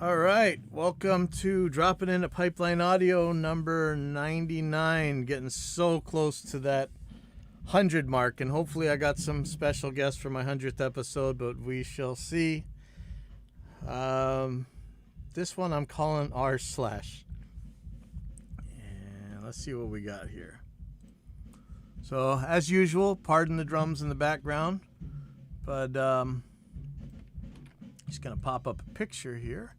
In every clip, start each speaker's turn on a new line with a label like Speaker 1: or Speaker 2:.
Speaker 1: All right, welcome to Dropping In at Pipeline Audio number 99. Getting so close to that 100 mark, and hopefully I got some special guests for my 100th episode, but we shall see. This one I'm calling rslash. And let's see what we got here. So, as usual, pardon the drums in the background, but just going to pop up a picture here.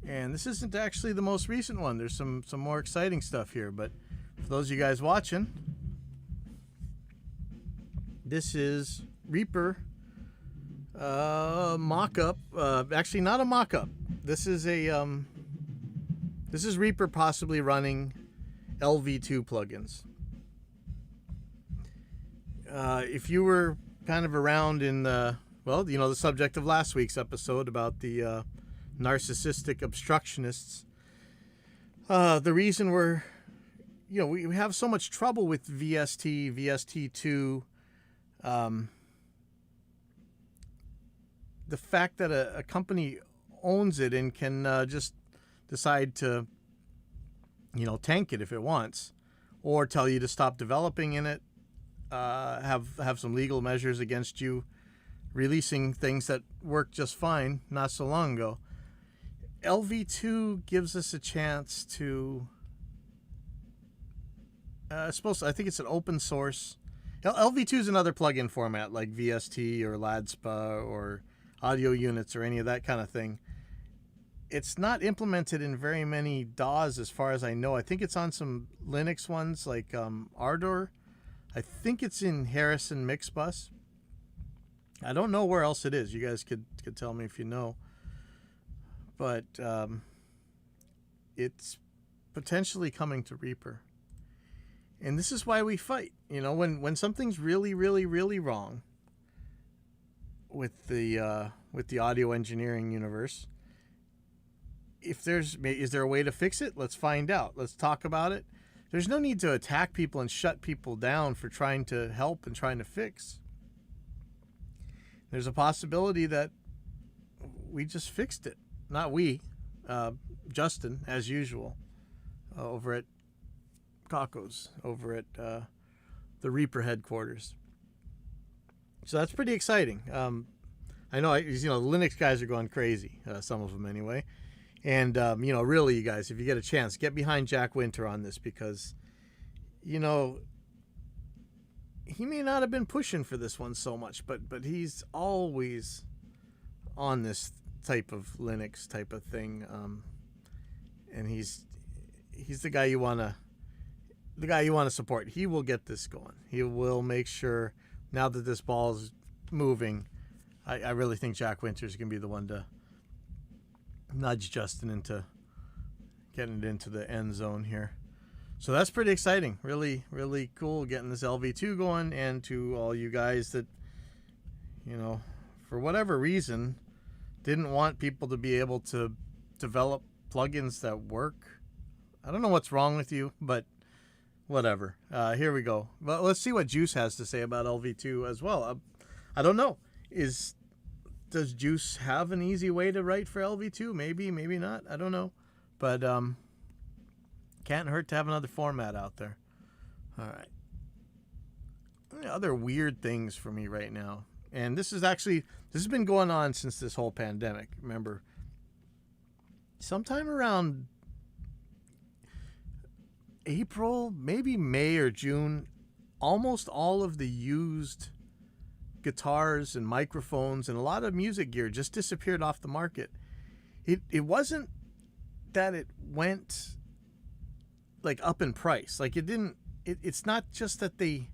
Speaker 1: And this isn't actually the most recent one. There's some more exciting stuff here. But for those of you guys watching, this is Reaper mock-up. Actually, not a mock-up. This is Reaper possibly running LV2 plugins. If you were kind of around in the subject of last week's episode about the narcissistic obstructionists. The reason we have so much trouble with VST, VST2, the fact that a company owns it and can just decide to, tank it if it wants, or tell you to stop developing in it, have some legal measures against you, releasing things that worked just fine not so long ago. LV2 gives us a chance to I think it's an open source. LV2 is another plugin format like VST or LADSPA or audio units or any of that kind of thing. It's not implemented in very many DAWs as far as I know. I think it's on some Linux ones like Ardor. I think it's in Harrison Mixbus. I don't know where else it is. You guys could tell me if you know. But it's potentially coming to Reaper. And this is why we fight. When something's really, really, really wrong with the audio engineering universe, is there a way to fix it? Let's find out. Let's talk about it. There's no need to attack people and shut people down for trying to help and trying to fix. There's a possibility that we just fixed it. Not we, Justin, as usual, over at Kakos, over at the Reaper headquarters. So that's pretty exciting. I know, the Linux guys are going crazy, some of them anyway. And, really, you guys, if you get a chance, get behind Jack Winter on this because, he may not have been pushing for this one so much, but he's always on this type of Linux type of thing, and he's the guy you want to support. He will get this going. He will make sure now that this ball is moving. I really think Jack Winter's gonna be the one to nudge Justin into getting it into the end zone here. So that's pretty exciting. Really, really cool getting this LV2 going, and to all you guys that, for whatever reason, didn't want people to be able to develop plugins that work. I don't know what's wrong with you, but whatever. Here we go. Well, let's see what Juice has to say about LV2 as well. I don't know. Does Juice have an easy way to write for LV2? Maybe, maybe not. I don't know. But can't hurt to have another format out there. All right. Other weird things for me right now. And this has been going on since this whole pandemic. Remember, sometime around April, maybe May or June, almost all of the used guitars and microphones and a lot of music gear just disappeared off the market. It wasn't that it went like up in price. Like it's not just that they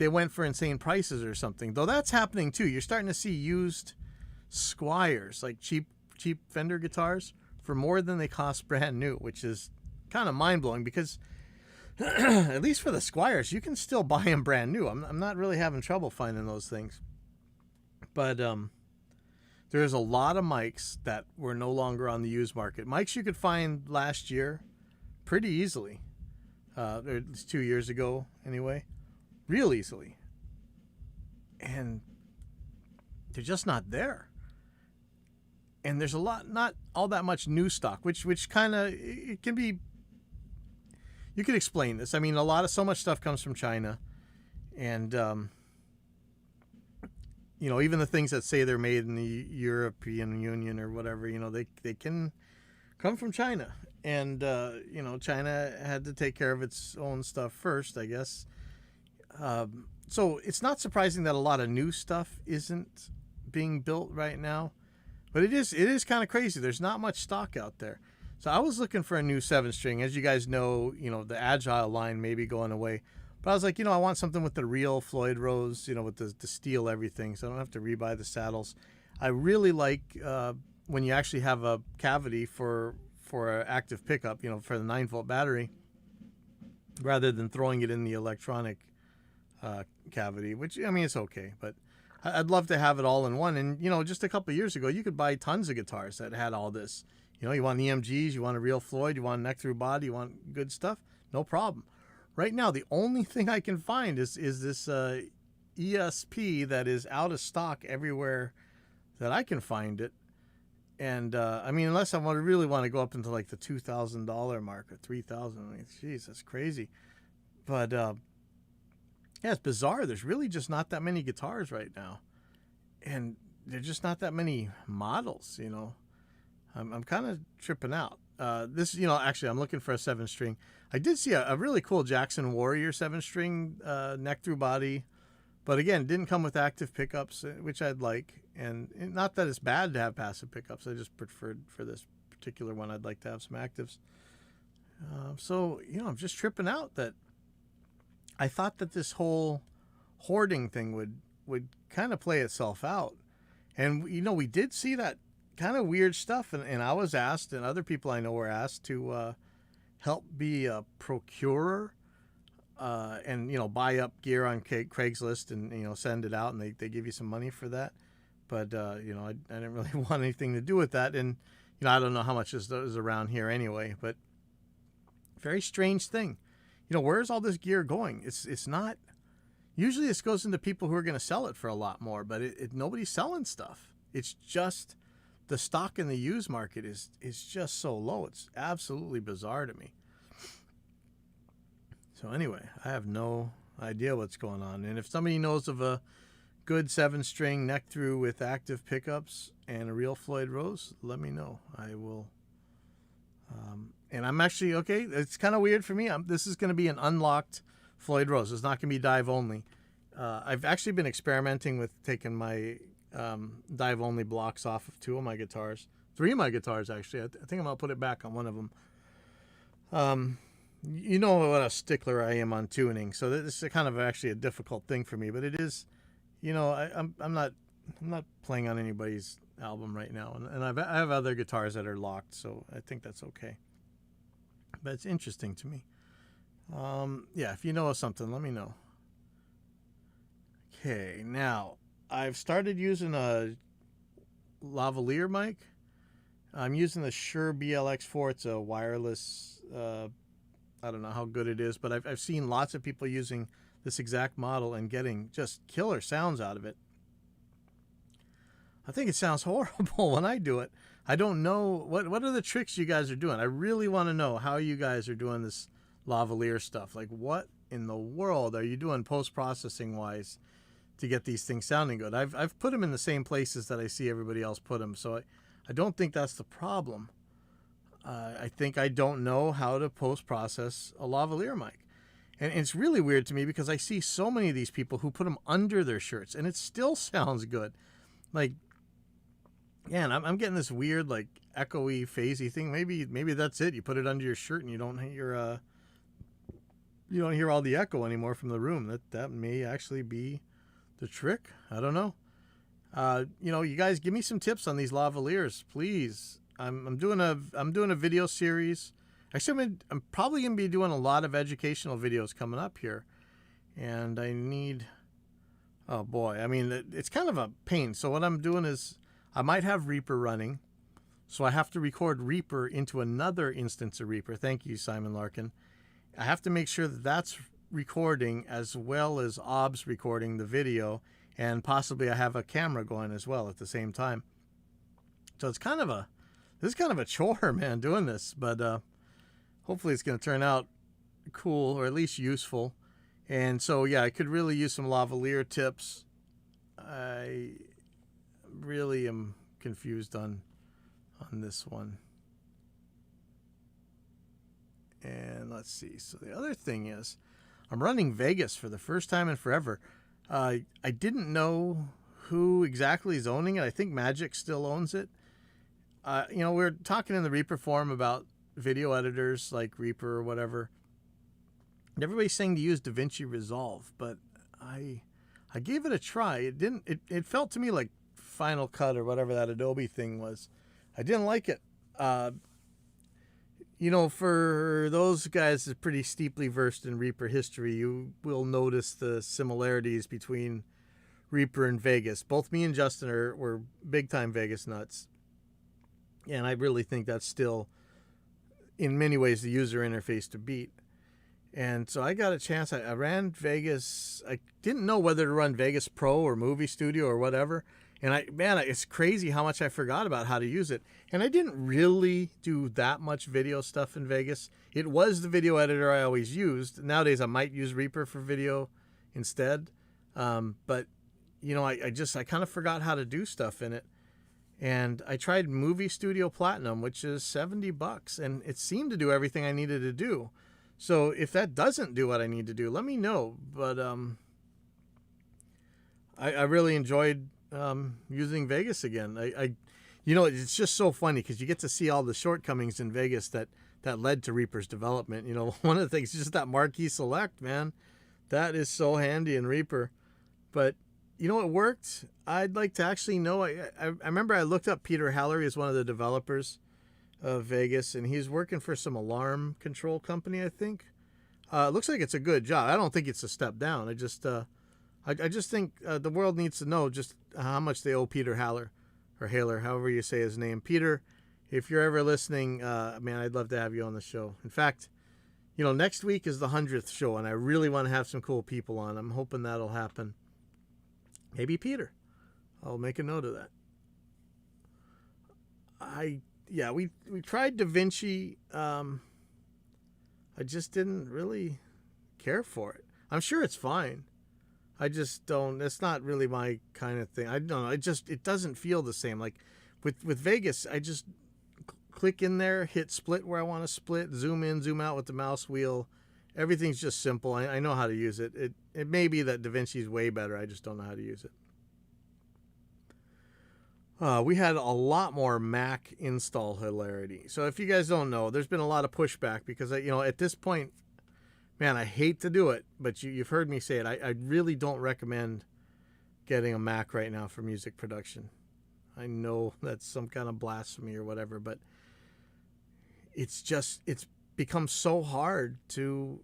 Speaker 1: went for insane prices or something, though that's happening too. You're starting to see used Squiers, like cheap Fender guitars, for more than they cost brand new, which is kind of mind-blowing because at least for the Squiers, you can still buy them brand new. I'm not really having trouble finding those things. But there's a lot of mics that were no longer on the used market. Mics you could find last year pretty easily. It's 2 years ago anyway. Real easily. And they're just not there. and there's not all that much new stock, which kind of, it can be. You could explain this. I mean, so much stuff comes from China, and even the things that say they're made in the European Union or whatever, they can come from China, and China had to take care of its own stuff first, I guess. So it's not surprising that a lot of new stuff isn't being built right now, but it is kind of crazy. There's not much stock out there. So I was looking for a new 7-string. As you guys know, the Agile line may be going away. But I was like, I want something with the real Floyd Rose, with the steel everything, so I don't have to rebuy the saddles. I really like when you actually have a cavity for an active pickup, for the 9-volt battery, rather than throwing it in the electronic cavity, which, I mean, it's okay. But I'd love to have it all in one. And, just a couple of years ago, you could buy tons of guitars that had all this. You want EMGs, you want a real Floyd, you want a neck-through body, you want good stuff, no problem. Right now, the only thing I can find is this ESP that is out of stock everywhere that I can find it. And, I mean, unless I really want to go up into like the $2,000 mark or $3,000, I mean, geez, that's crazy. But, yeah, it's bizarre. There's really just not that many guitars right now. And there's just not that many models, I'm kind of tripping out. Actually, I'm looking for a 7-string. I did see a really cool Jackson Warrior 7-string neck through body, but again, didn't come with active pickups, which I'd like. And not that it's bad to have passive pickups. I just preferred for this particular one, I'd like to have some actives. So I'm just tripping out that I thought that this whole hoarding thing would kind of play itself out. And, we did see that kind of weird stuff, and I was asked, and other people I know were asked to help be a procurer and buy up gear on Craigslist and send it out, and they give you some money for that. But I didn't really want anything to do with that, and I don't know how much is around here anyway. But very strange thing, where's all this gear going? It's not. Usually this goes into people who are going to sell it for a lot more, but nobody's selling stuff. It's just the stock in the used market is just so low. It's absolutely bizarre to me. So anyway, I have no idea what's going on. And if somebody knows of a good 7-string neck through with active pickups and a real Floyd Rose, let me know. I will. And I'm actually, okay, it's kind of weird for me. This is going to be an unlocked Floyd Rose. It's not going to be dive only. I've actually been experimenting with taking my dive only blocks off of 2 of my guitars, 3 of my guitars actually. I think I'm gonna put it back on one of them. You know what a stickler I am on tuning, so this is kind of actually a difficult thing for me. But it is, I'm not playing on anybody's album right now, and I have other guitars that are locked, so I think that's okay. But it's interesting to me. Yeah, if you know of something, let me know. Okay, now I've started using a lavalier mic. I'm using the Shure BLX4. It's a wireless. I don't know how good it is, but I've seen lots of people using this exact model and getting just killer sounds out of it. I think it sounds horrible when I do it. I don't know what are the tricks you guys are doing. I really want to know how you guys are doing this lavalier stuff. Like, what in the world are you doing post-processing wise to get these things sounding good? I've put them in the same places that I see everybody else put them, so I don't think that's the problem. I think I don't know how to post-process a lavalier mic. And it's really weird to me because I see so many of these people who put them under their shirts and it still sounds good. Like, yeah, and I'm getting this weird, like, echoey, phasey thing. Maybe that's it. You put it under your shirt and you don't hear all the echo anymore from the room. That may actually be the trick. I don't know. You guys give me some tips on these lavaliers, please. I'm doing a video series. Actually, I'm probably going to be doing a lot of educational videos coming up here. And I need, oh boy, I mean, it's kind of a pain. So what I'm doing is I might have Reaper running. So I have to record Reaper into another instance of Reaper. Thank you, Simon Larkin. I have to make sure that that's recording as well as OBS recording the video. And possibly I have a camera going as well at the same time. So it's this is kind of a chore, man, doing this. But hopefully it's going to turn out cool, or at least useful. And so, yeah, I could really use some lavalier tips. I really am confused on this one. And let's see. So the other thing is, I'm running Vegas for the first time in forever. I didn't know who exactly is owning it. I think Magic still owns it. We're talking in the Reaper forum about video editors like Reaper or whatever. And everybody's saying to use DaVinci Resolve, but I gave it a try. It felt to me like Final Cut or whatever that Adobe thing was. I didn't like it. For those guys that are pretty steeply versed in Reaper history, you will notice the similarities between Reaper and Vegas. Both me and Justin were big-time Vegas nuts. And I really think that's still, in many ways, the user interface to beat. And so I got a chance. I ran Vegas. I didn't know whether to run Vegas Pro or Movie Studio or whatever. And it's crazy how much I forgot about how to use it. And I didn't really do that much video stuff in Vegas. It was the video editor I always used. Nowadays, I might use Reaper for video instead. But I kind of forgot how to do stuff in it. And I tried Movie Studio Platinum, which is $70, and it seemed to do everything I needed to do. So if that doesn't do what I need to do, let me know. But I really enjoyed using Vegas again. It's just so funny because you get to see all the shortcomings in Vegas that led to Reaper's development. One of the things is just that marquee select, man. That is so handy in Reaper. But it worked. I'd like to actually know. I remember I looked up Peter Hallery as one of the developers of Vegas, and he's working for some alarm control company, I think. It looks like it's a good job. I don't think it's a step down. I just think the world needs to know just how much they owe Peter Haller, or Haler, however you say his name. Peter, if you're ever listening, man, I'd love to have you on the show. In fact, next week is the 100th show, and I really want to have some cool people on. I'm hoping that'll happen. Maybe Peter. I'll make a note of that. We tried DaVinci. I just didn't really care for it. I'm sure it's fine. I just don't. It's not really my kind of thing. I don't know. It doesn't feel the same. Like with Vegas, I just click in there, hit split where I want to split, zoom in, zoom out with the mouse wheel. Everything's just simple. I know how to use it. It may be that DaVinci is way better. I just don't know how to use it. We had a lot more Mac install hilarity. So if you guys don't know, there's been a lot of pushback because, at this point, man, I hate to do it, but you've heard me say it. I really don't recommend getting a Mac right now for music production. I know that's some kind of blasphemy or whatever, but it's become so hard to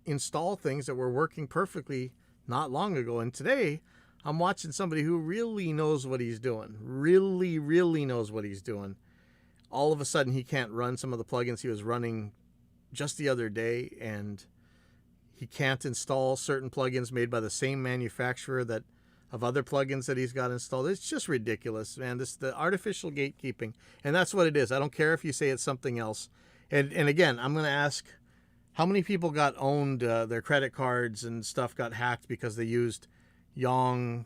Speaker 1: install things that were working perfectly not long ago. And today, I'm watching somebody who really knows what he's doing. Really, really knows what he's doing. All of a sudden, he can't run some of the plugins he was running just the other day, and he can't install certain plugins made by the same manufacturer of other plugins that he's got installed. It's just ridiculous, man. The artificial gatekeeping, and that's what it is. I don't care if you say it's something else. And again, I'm going to ask, how many people got owned, their credit cards and stuff got hacked because they used Yong,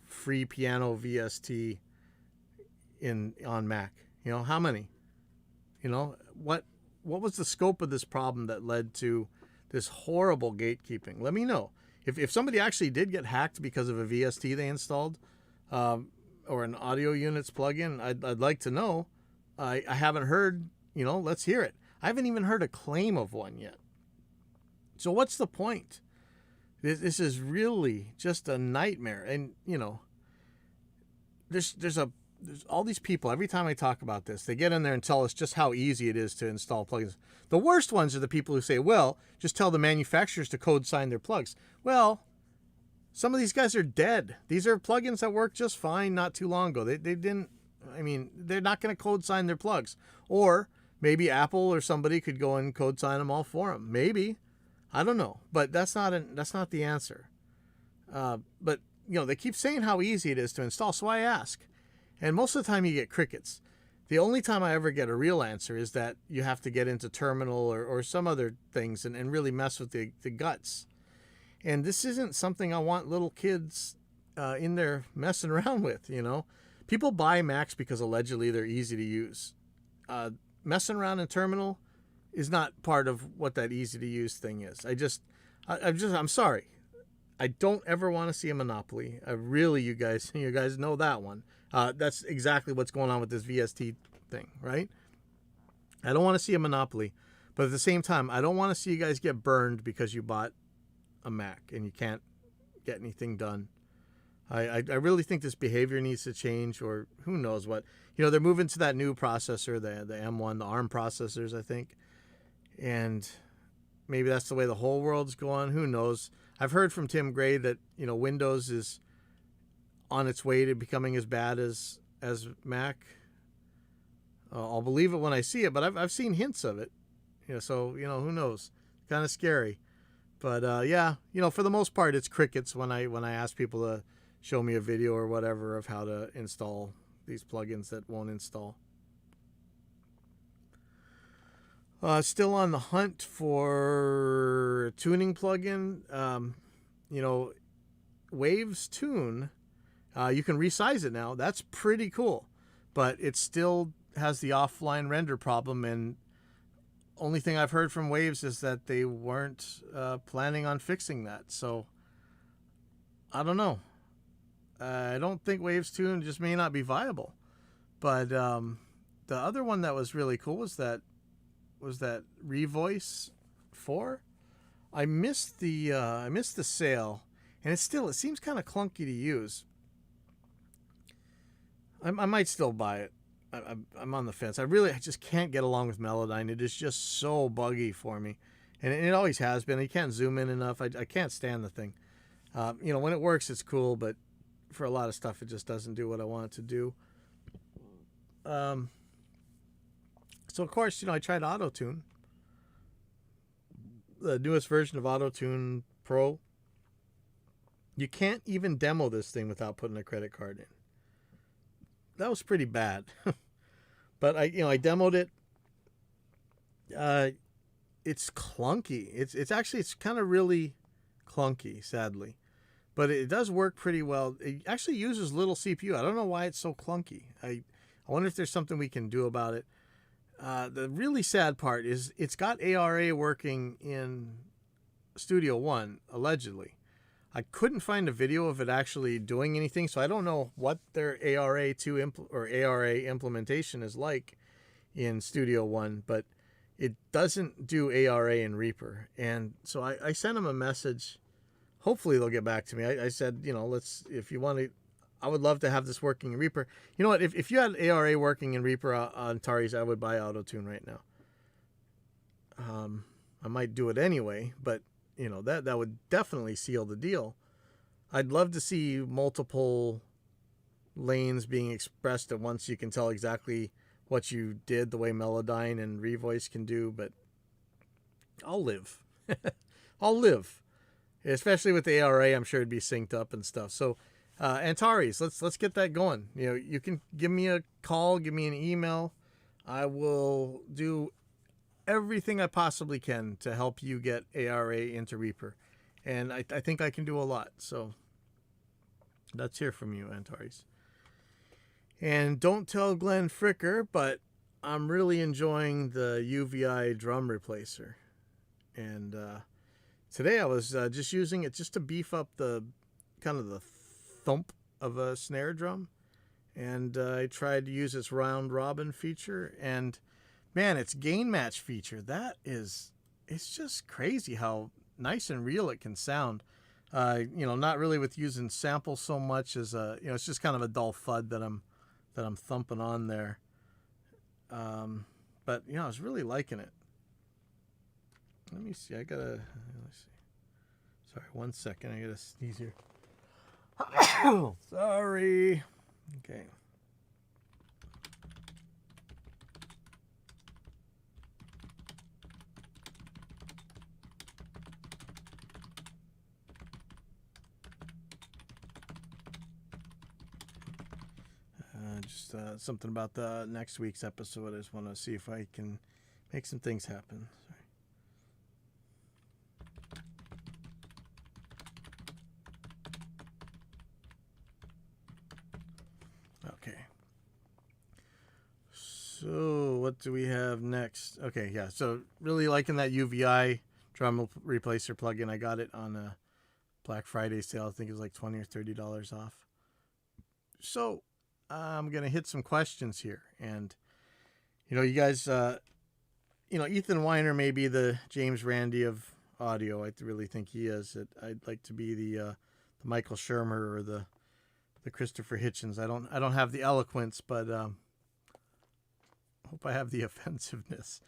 Speaker 1: free piano VST on Mac? How many? What was the scope of this problem that led to this horrible gatekeeping? Let me know. If somebody actually did get hacked because of a VST they installed, or an audio units plugin, I'd like to know. I haven't heard, let's hear it. I haven't even heard a claim of one yet. So what's the point? This is really just a nightmare. And, there's all these people, every time I talk about this, they get in there and tell us just how easy it is to install plugins. The worst ones are the people who say, well, just tell the manufacturers to code sign their plugs. Well, some of these guys are dead. These are plugins that worked just fine not too long ago. They didn't, they're not going to code sign their plugs. Or maybe Apple or somebody could go and code sign them all for them. Maybe. I don't know. But that's not the answer. But, they keep saying how easy it is to install. So I ask, And most of the time you get crickets. The only time I ever get a real answer is that you have to get into terminal or some other things and really mess with the guts. And this isn't something I want little kids in there messing around with, you know. People buy Macs because allegedly they're easy to use. Messing around in terminal is not part of what that easy to use thing is. I'm sorry. I don't ever want to see a monopoly. Really, you guys know that one. That's exactly what's going on with this VST thing, right? I don't want to see a monopoly, but at the same time, I don't want to see you guys get burned because you bought a Mac and you can't get anything done. I really think this behavior needs to change, or who knows what. You know, they're moving to that new processor, the M1, the ARM processors, I think. And maybe that's the way the whole world's going. Who knows? I've heard from Tim Gray that, you know, Windows is on its way to becoming as bad as Mac. I'll believe it when I see it, but I've seen hints of it. You know, so, you know, who knows? Kind of scary. But yeah, you know, for the most part, it's crickets when I ask people to show me a video or whatever of how to install these plugins that won't install. Still on the hunt for a tuning plugin. You know, Waves Tune, you can resize it now. That's pretty cool, but it still has the offline render problem, and only thing I've heard from Waves is that they weren't planning on fixing that. So I don't know. I don't think Waves Tune just may not be viable. But the other one that was really cool was that Revoice 4. I missed the sale, and it seems kind of clunky to use. I might still buy it. I'm on the fence. I just can't get along with Melodyne. It is just so buggy for me, and it always has been. You can't zoom in enough. I can't stand the thing. You know, when it works, it's cool, but for a lot of stuff, it just doesn't do what I want it to do. So of course, you know, I tried Auto-Tune, the newest version of Auto-Tune Pro. You can't even demo this thing without putting a credit card in. That was pretty bad. But I demoed it. It's clunky. It's kind of really clunky, sadly. But it does work pretty well. It actually uses little CPU. I don't know why it's so clunky. I wonder if there's something we can do about it. The really sad part is it's got ARA working in Studio One, allegedly. I couldn't find a video of it actually doing anything, so I don't know what their ARA implementation is like in Studio One, but it doesn't do ARA in Reaper. And so I sent them a message. Hopefully they'll get back to me. I said, you know, if you want to, I would love to have this working in Reaper. You know what? If you had ARA working in Reaper on Taris, I would buy Auto-Tune right now. I might do it anyway, but you know, that would definitely seal the deal. I'd love to see multiple lanes being expressed at once. You can tell exactly what you did, the way Melodyne and Revoice can do, but I'll live. I'll live. Especially with the ARA, I'm sure it'd be synced up and stuff. So, Antares, let's get that going. You know, you can give me a call, give me an email. I will do everything I possibly can to help you get ARA into Reaper. And I think I can do a lot. So let's hear from you, Antares. And don't tell Glenn Fricker, but I'm really enjoying the UVI drum replacer. And today I was just using it just to beef up the kind of the thump of a snare drum. And I tried to use its round robin feature, and man, its gain match feature, it's just crazy how nice and real it can sound. You know, not really with using samples so much as it's just kind of a dull thud that I'm thumping on there. But you know, I was really liking it. Let me see. Let's see. Sorry, 1 second. I gotta sneeze here. Sorry. Okay. Just something about the next week's episode. I just want to see if I can make some things happen. Sorry. Okay. So what do we have next? Okay, yeah. So really liking that UVI drum replacer plugin. I got it on a Black Friday sale. I think it was like $20 or $30 off. So I'm going to hit some questions here. And, you guys, Ethan Weiner may be the James Randi of audio. I really think he is. I'd like to be the Michael Shermer or the Christopher Hitchens. I don't have the eloquence, but hope I have the offensiveness.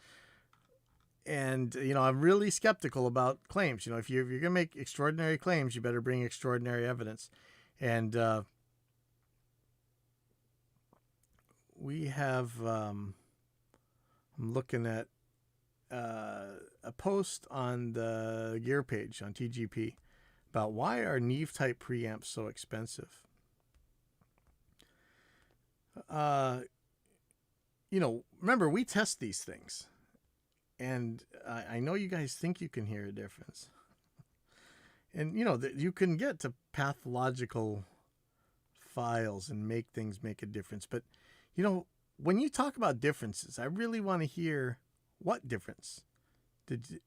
Speaker 1: And, I'm really skeptical about claims. If you're going to make extraordinary claims, you better bring extraordinary evidence. And we have, I'm looking at a post on the gear page on TGP about why are Neve type preamps so expensive. Remember, we test these things. And I know you guys think you can hear a difference. And, that you can get to pathological files and make things make a difference. But, when you talk about differences, I really want to hear what difference did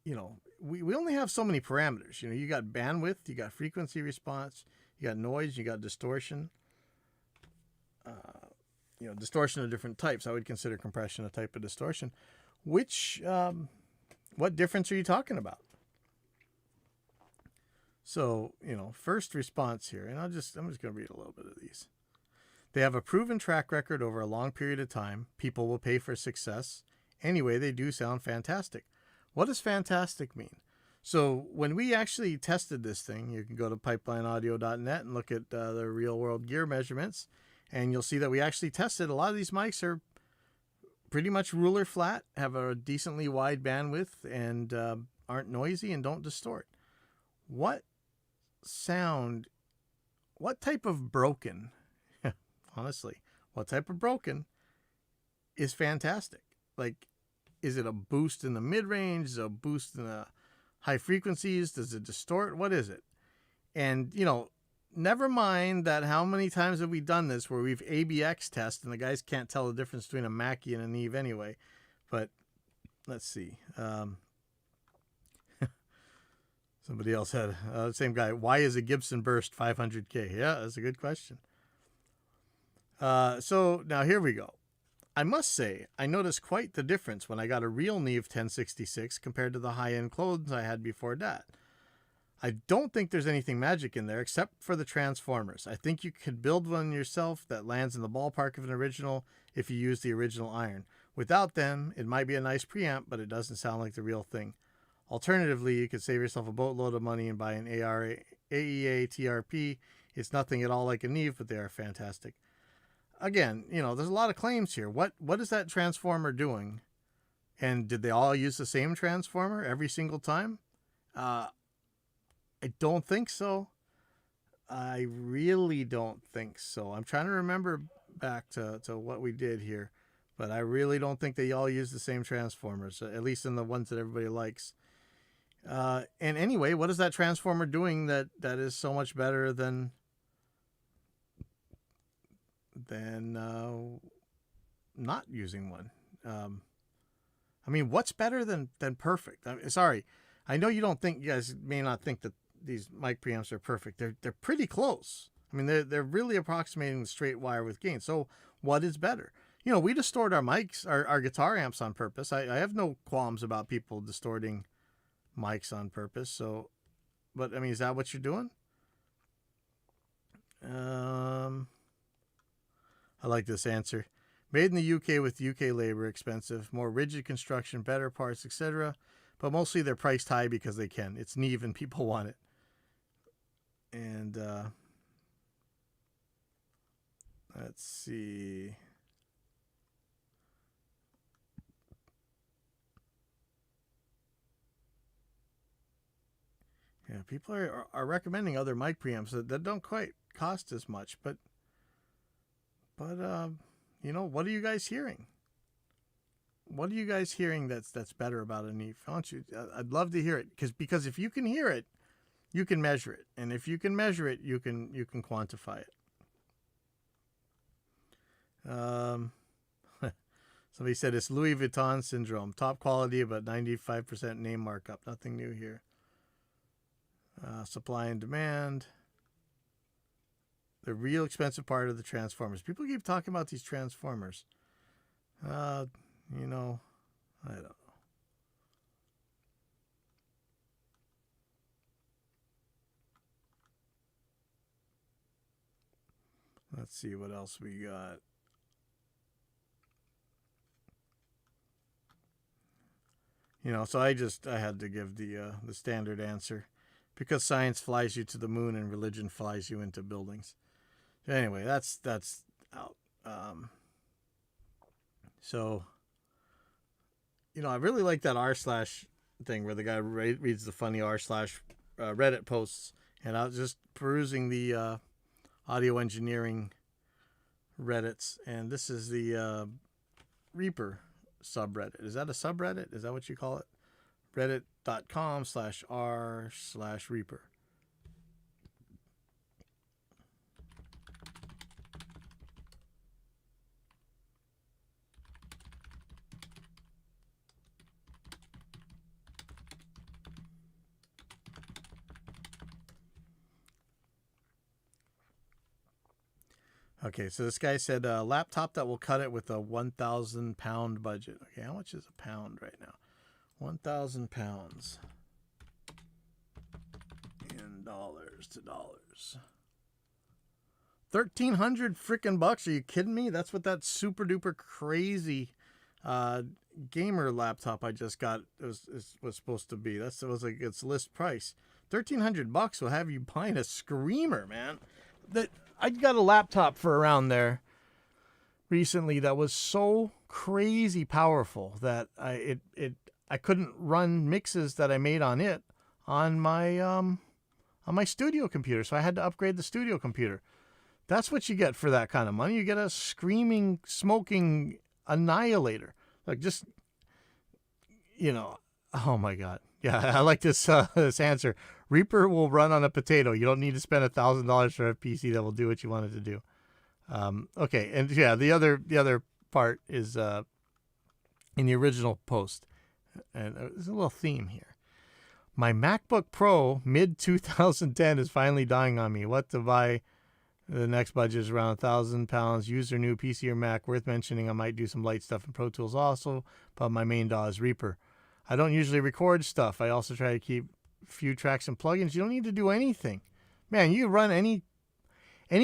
Speaker 1: we only have so many parameters. You got bandwidth, you got frequency response, you got noise, you got distortion. Distortion of different types. I would consider compression a type of distortion. What difference are you talking about? So, first response here, and I'm just going to read a little bit of these. They have a proven track record over a long period of time. People will pay for success. Anyway, they do sound fantastic. What does fantastic mean? So when we actually tested this thing, you can go to pipelineaudio.net and look at the real world gear measurements, and you'll see that we actually tested. A lot of these mics are pretty much ruler flat, have a decently wide bandwidth, and aren't noisy and don't distort. What type of broken, honestly, what type of broken is fantastic? Like, is it a boost in the mid-range? Is it a boost in the high frequencies? Does it distort? What is it? And, never mind that how many times have we done this where we've ABX test and the guys can't tell the difference between a Mackie and a Neve anyway. But let's see. Somebody else had same guy. Why is a Gibson Burst 500K? Yeah, that's a good question. So now here we go. I must say, I noticed quite the difference when I got a real Neve 1066 compared to the high-end clones I had before that. I don't think there's anything magic in there except for the transformers. I think you could build one yourself that lands in the ballpark of an original if you use the original iron. Without them, it might be a nice preamp, but it doesn't sound like the real thing. Alternatively, you could save yourself a boatload of money and buy an AEA TRP. It's nothing at all like a Neve, but they are fantastic. Again, there's a lot of claims here. What is that transformer doing? And did they all use the same transformer every single time? I don't think so. I really don't think so. I'm trying to remember back to what we did here, but I really don't think they all use the same transformers, at least in the ones that everybody likes. And anyway, what is that transformer doing that is so much better than not using one? What's better than perfect? Sorry, I know you guys may not think that these mic preamps are perfect. They're pretty close. They're really approximating the straight wire with gain. So what is better? We distort our mics, our guitar amps on purpose. I have no qualms about people distorting mics on purpose. So, but is that what you're doing? I like this answer. Made in the UK with UK labor, expensive, more rigid construction, better parts, etc. But mostly they're priced high because they can. It's Neve and people want it. And let's see. Yeah, people are recommending other mic preamps that don't quite cost as much, but But what are you guys hearing? What are you guys hearing that's better about a Neve? Why don't you? I'd love to hear it because if you can hear it, you can measure it, and if you can measure it, you can quantify it. Somebody said it's Louis Vuitton syndrome. Top quality, but 95% name markup. Nothing new here. Supply and demand. The real expensive part of the transformers. People keep talking about these transformers. I don't know. Let's see what else we got. So I had to give the standard answer, because science flies you to the moon and religion flies you into buildings. Anyway, that's out. So, I really like that r// thing where the guy reads the funny r/ Reddit posts, and I was just perusing the audio engineering Reddits, and this is the Reaper subreddit. Is that a subreddit? Is that what you call it? Reddit.com/r/Reaper. Okay, so this guy said a laptop that will cut it with a 1,000 pound budget. Okay, how much is a pound right now? 1,000 pounds in dollars to dollars. 1,300 freaking bucks. Are you kidding me? That's what that super duper crazy gamer laptop I just got was supposed to be. It was like its list price. 1,300 bucks will have you buying a screamer, man. I got a laptop for around there recently that was so crazy powerful that I couldn't run mixes that I made on it on my studio computer, so I had to upgrade the studio computer. That's what you get for that kind of money. You get a screaming, smoking annihilator. Like, just, oh my God. Yeah, I like this answer. Reaper will run on a potato. You don't need to spend $1,000 for a PC that will do what you want it to do. Okay, and yeah, the other part is in the original post, and there's a little theme here. My MacBook Pro mid-2010 is finally dying on me. What to buy? The next budget is around £1,000. Use their new PC or Mac. Worth mentioning, I might do some light stuff in Pro Tools also, but my main DAW is Reaper. I don't usually record stuff. I also try to keep few tracks and plugins. You don't need to do anything. Man, you run any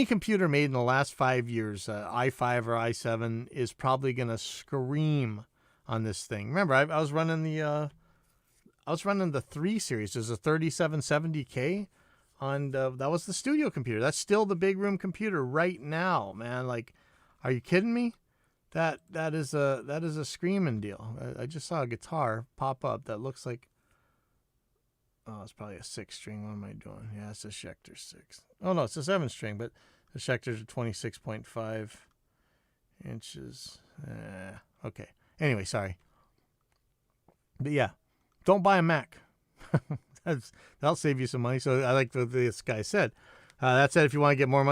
Speaker 1: computer made in the last 5 years, i5 or i7 is probably going to scream on this thing. Remember, I was running the 3 series. There's a 3770K on that was the studio computer. That's still the big room computer right now, man. Like, are you kidding me? That is a screaming deal. I just saw a guitar pop up that looks like, oh, it's probably a 6-string. What am I doing? Yeah, it's a Schecter 6. Oh no, it's a 7-string, but the Schecters are 26.5 inches. Okay. Anyway, sorry. But yeah, don't buy a Mac. That'll save you some money. So I like what this guy said. That said, if you want to get more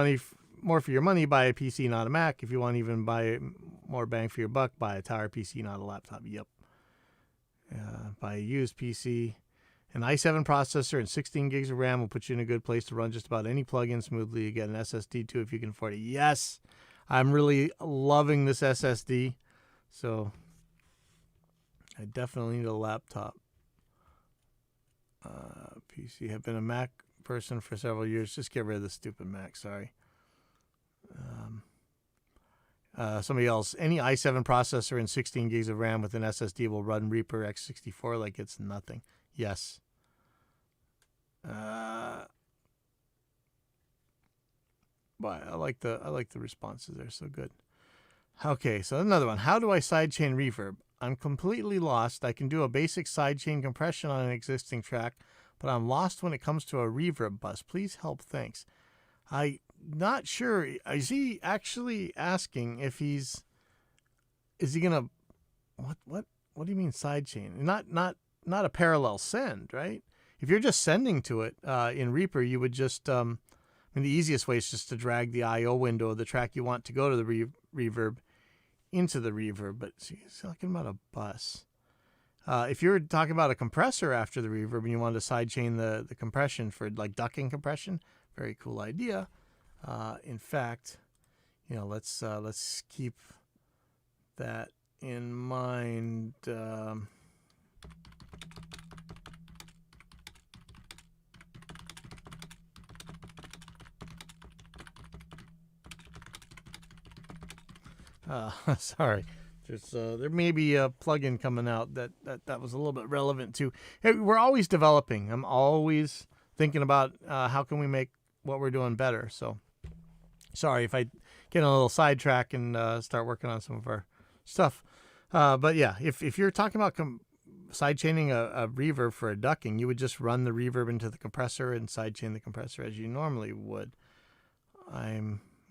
Speaker 1: for your money, buy a PC, not a Mac. If you want to even buy more bang for your buck, buy a tower PC, not a laptop. Yep. Buy a used PC. An i7 processor and 16 gigs of RAM will put you in a good place to run just about any plugin smoothly. You get an SSD too if you can afford it. Yes, I'm really loving this SSD. So I definitely need a laptop. PC. Have been a Mac person for several years. Just get rid of the stupid Mac. Sorry. Somebody else. Any i7 processor and 16 gigs of RAM with an SSD will run Reaper x64 like it's nothing. Yes. But I like the responses. They're so good. Okay, so another one. How do I sidechain reverb? I'm completely lost. I can do a basic sidechain compression on an existing track, but I'm lost when it comes to a reverb bus. Please help. Thanks. I not sure. Is he actually asking if is he gonna what do you mean sidechain? Not a parallel send, right? If you're just sending to it in Reaper, you would just the easiest way is just to drag the I/O window of the track you want to go to the reverb into the reverb. But see, he's talking about a bus. If you're talking about a compressor after the reverb and you want to sidechain the compression for like ducking compression, very cool idea. In fact, let's keep that in mind. Sorry. There may be a plugin coming out that was a little bit relevant too. Hey, we're always developing. I'm always thinking about how can we make what we're doing better. So sorry if I get on a little sidetrack and start working on some of our stuff. But yeah, if you're talking about sidechaining a reverb for a ducking, you would just run the reverb into the compressor and sidechain the compressor as you normally would.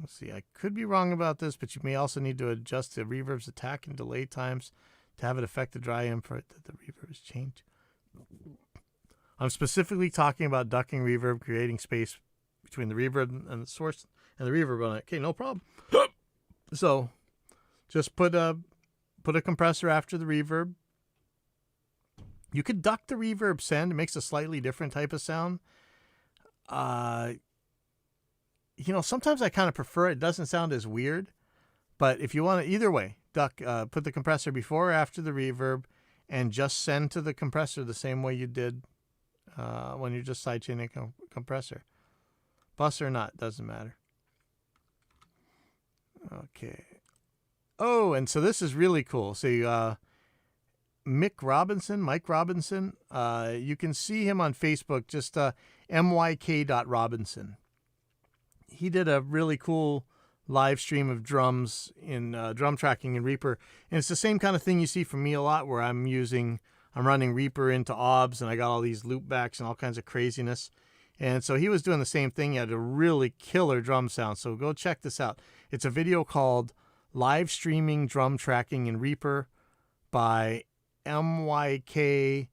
Speaker 1: Let's see, I could be wrong about this, but you may also need to adjust the reverb's attack and delay times to have it affect the dry input that the reverb is changed. I'm specifically talking about ducking reverb, creating space between the reverb and the source and the reverb on it. Okay, no problem. So just put a compressor after the reverb. You could duck the reverb send. It makes a slightly different type of sound. Sometimes I kind of prefer it. It doesn't sound as weird. But if you want to, either way, duck, put the compressor before or after the reverb and just send to the compressor the same way you did when you're just sidechaining a compressor. Bus or not, doesn't matter. Okay. Oh, and so this is really cool. So Mike Robinson, you can see him on Facebook, just myk.robinson. He did a really cool live stream of drums in drum tracking in Reaper. And it's the same kind of thing you see from me a lot, where I'm running Reaper into OBS and I got all these loopbacks and all kinds of craziness. And so he was doing the same thing. He had a really killer drum sound. So go check this out. It's a video called Live Streaming Drum Tracking in Reaper by MYK.Robinson.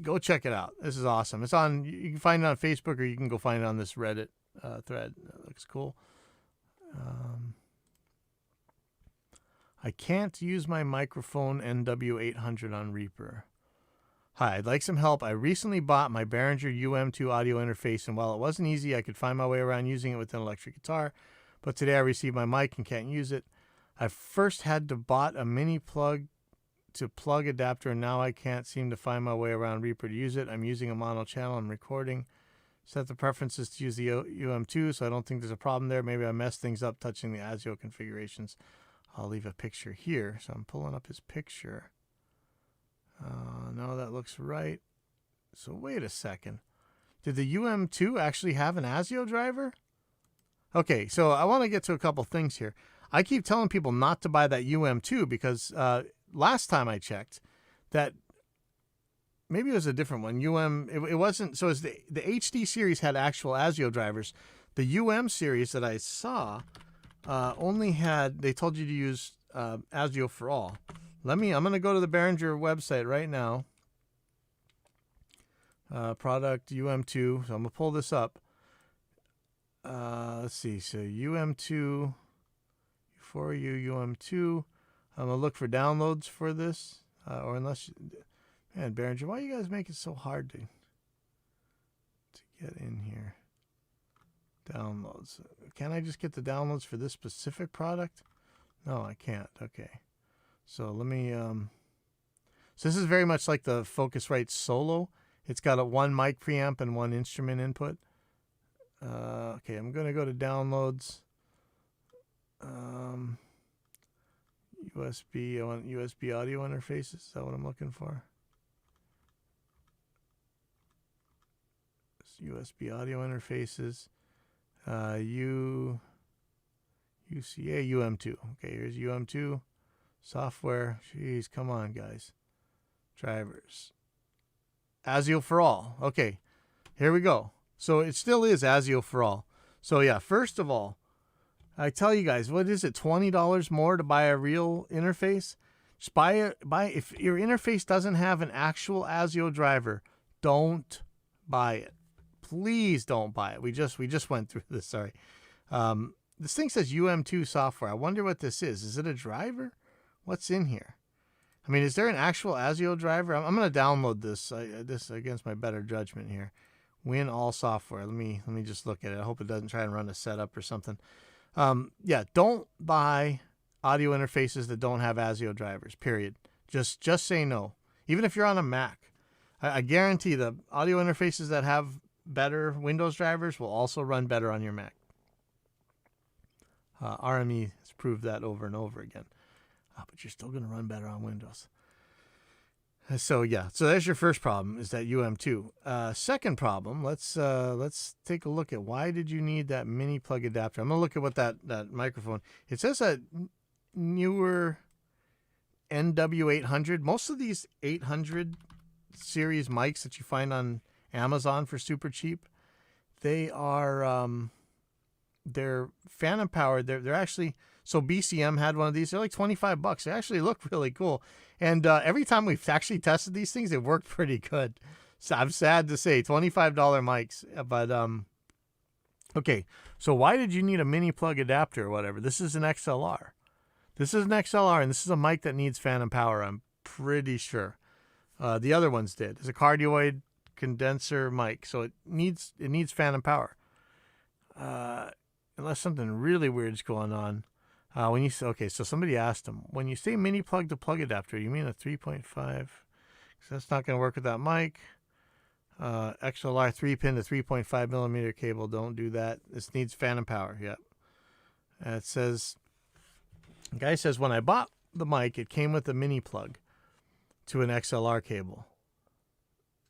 Speaker 1: Go check it out. This is awesome. You can find it on Facebook, or you can go find it on this Reddit thread. That looks cool. I can't use my microphone NW800 on Reaper. Hi, I'd like some help. I recently bought my Behringer UM2 audio interface, and while it wasn't easy, I could find my way around using it with an electric guitar. But today I received my mic and can't use it. I first had to bought a mini plug adapter, and now I can't seem to find my way around Reaper to use it. I'm using a mono channel. I'm recording. Set the preferences to use the UM2, so I don't think there's a problem there. Maybe I messed things up touching the ASIO configurations. I'll leave a picture here. So I'm pulling up his picture. No, that looks right. So wait a second. Did the UM2 actually have an ASIO driver? Okay, so I want to get to a couple things here. I keep telling people not to buy that UM2 because last time I checked, that maybe it was a different one. It wasn't. So the HD series had actual ASIO drivers. The series that I saw only had. They told you to use ASIO for all. I'm going to go to the Behringer website right now. Product UM2. So I'm going to pull this up. Let's see. So UM2 for you UM2. I'm going to look for downloads for this. Or unless... Man, Behringer, why you guys make it so hard to get in here? Downloads. Can I just get the downloads for this specific product? No, I can't. Okay. So let me... So this is very much like the Focusrite Solo. It's got a one mic preamp and one instrument input. Okay, I'm going to go to downloads. USB. I want USB audio interfaces. Is that what I'm looking for? USB audio interfaces. UCA UM2. Okay, here's UM2 software. Jeez, come on, guys. Drivers. ASIO for all. Okay, here we go. So it still is ASIO for all. So yeah, first of all, I tell you guys, what is it, $20 more to buy a real interface? Just buy if your interface doesn't have an actual ASIO driver, don't buy it. Please don't buy it. We just went through this, sorry. This thing says UM2 software. I wonder what this is. Is it a driver? What's in here? I mean, is there an actual ASIO driver? I'm going to download this. This against my better judgment here. Win all software. Let me just look at it. I hope it doesn't try and run a setup or something. Yeah, don't buy audio interfaces that don't have ASIO drivers, period. Just say no. Even if you're on a Mac. I guarantee the audio interfaces that have better Windows drivers will also run better on your Mac. RME has proved that over and over again. But you're still going to run better on Windows. So yeah, so there's your first problem, is that UM2. Second problem, let's take a look at why did you need that mini plug adapter. I'm going to look at what that microphone. It says a newer NW800. Most of these 800 series mics that you find on Amazon for super cheap, they are they're phantom powered. They're actually, so BCM had one of these. They're like $25. They actually look really cool. And every time we've actually tested these things, they worked pretty good. So I'm sad to say, $25 mics. But okay, so why did you need a mini plug adapter or whatever? This is an XLR. This is an XLR, and this is a mic that needs phantom power, I'm pretty sure. The other ones did. It's a cardioid condenser mic, so it needs phantom power. Unless something really weird's going on. When you say, okay, so somebody asked him, when you say mini plug to plug adapter, you mean a 3.5? Because that's not going to work with that mic. XLR 3-pin to 3.5 millimeter cable. Don't do that. This needs phantom power. Yep. It says, the guy says, when I bought the mic, it came with a mini plug to an XLR cable.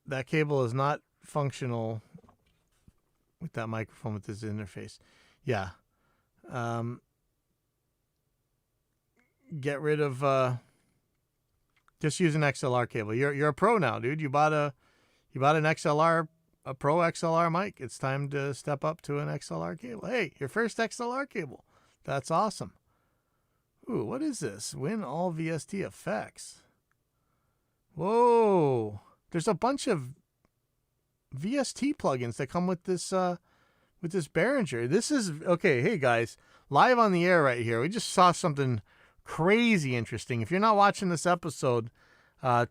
Speaker 1: That cable is not functional with that microphone with this interface. Yeah. Get rid of just use an XLR cable. You're a pro now, dude. You bought an XLR, a pro XLR mic. It's time to step up to an XLR cable. Hey, your first XLR cable. That's awesome. Ooh, what is this? Win all VST effects. Whoa. There's a bunch of VST plugins that come with this Behringer. This is okay. Hey guys, live on the air right here. We just saw something crazy interesting. If you're not watching this episode,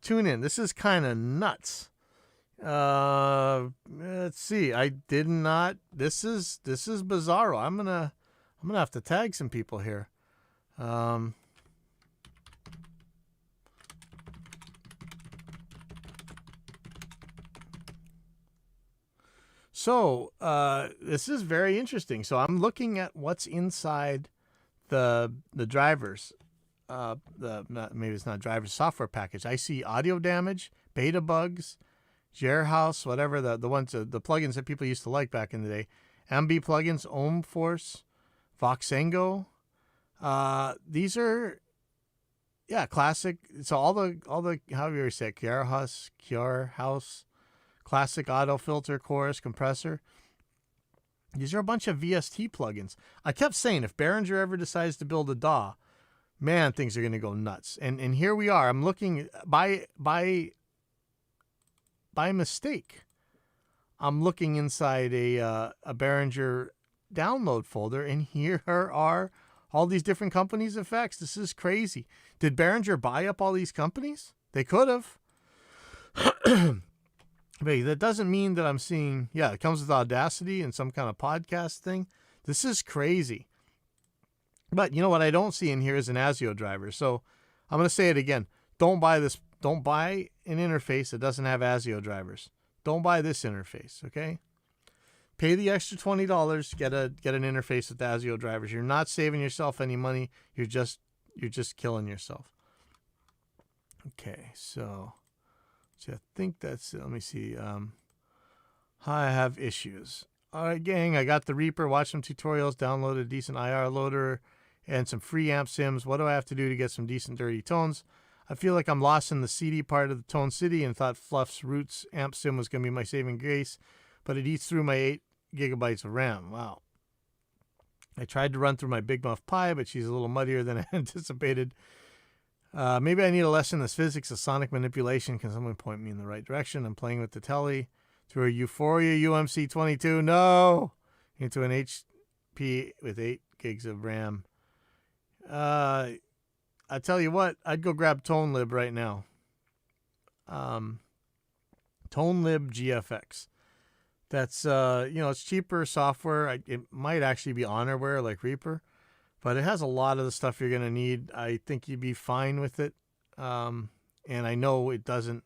Speaker 1: tune in. This is kind of nuts. Let's see. I did not. This is bizarro. I'm gonna have to tag some people here. So this is very interesting. So I'm looking at what's inside the drivers. Maybe it's not drivers, software package. I see audio damage, beta bugs, Jairhouse, whatever the ones, the plugins that people used to like back in the day. MB plugins, Ohm Force, Voxengo. These are classic. So all the however you say it, Jairhouse, classic auto filter, chorus, compressor. These are a bunch of VST plugins. I kept saying, if Behringer ever decides to build a DAW, man, things are going to go nuts. And here we are. I'm looking by mistake. I'm looking inside a Behringer download folder, and here are all these different companies' effects. This is crazy. Did Behringer buy up all these companies? They could have. But that doesn't mean that I'm seeing, it comes with Audacity and some kind of podcast thing. This is crazy. But you know what I don't see in here is an ASIO driver. So I'm going to say it again. Don't buy this. Don't buy an interface that doesn't have ASIO drivers. Don't buy this interface, okay? Pay the extra $20, get an interface with ASIO drivers. You're not saving yourself any money. You're just killing yourself. Okay, so I think that's it. Let me see. I have issues. All right, gang, I got the Reaper, watched some tutorials, downloaded a decent IR loader and some free amp sims. What do I have to do to get some decent dirty tones? I feel like I'm lost in the CD part of the Tone City and thought Fluff's Roots amp sim was going to be my saving grace, but it eats through my 8 gigabytes of RAM. Wow. I tried to run through my Big Muff Pi, but she's a little muddier than I anticipated. Maybe I need a lesson in the physics of sonic manipulation. Can someone point me in the right direction? I'm playing with the telly through a Euphoria UMC22. No! Into an HP with 8 gigs of RAM. I tell you what, I'd go grab ToneLib right now. ToneLib GFX. That's, it's cheaper software. It might actually be honorware like Reaper, but it has a lot of the stuff you're going to need. I think you'd be fine with it. And I know it doesn't,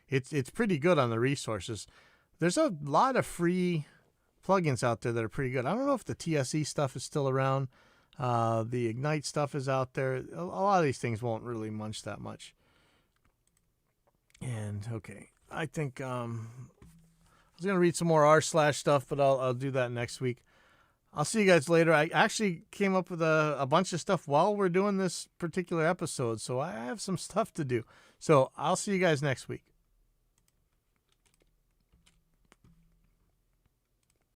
Speaker 1: it's pretty good on the resources. There's a lot of free plugins out there that are pretty good. I don't know if the TSE stuff is still around. The Ignite stuff is out there. A lot of these things won't really munch that much. And okay, I think I was going to read some more rslash stuff, but I'll do that next week. I'll see you guys later. I actually came up with a bunch of stuff while we're doing this particular episode, so I have some stuff to do. So I'll see you guys next week.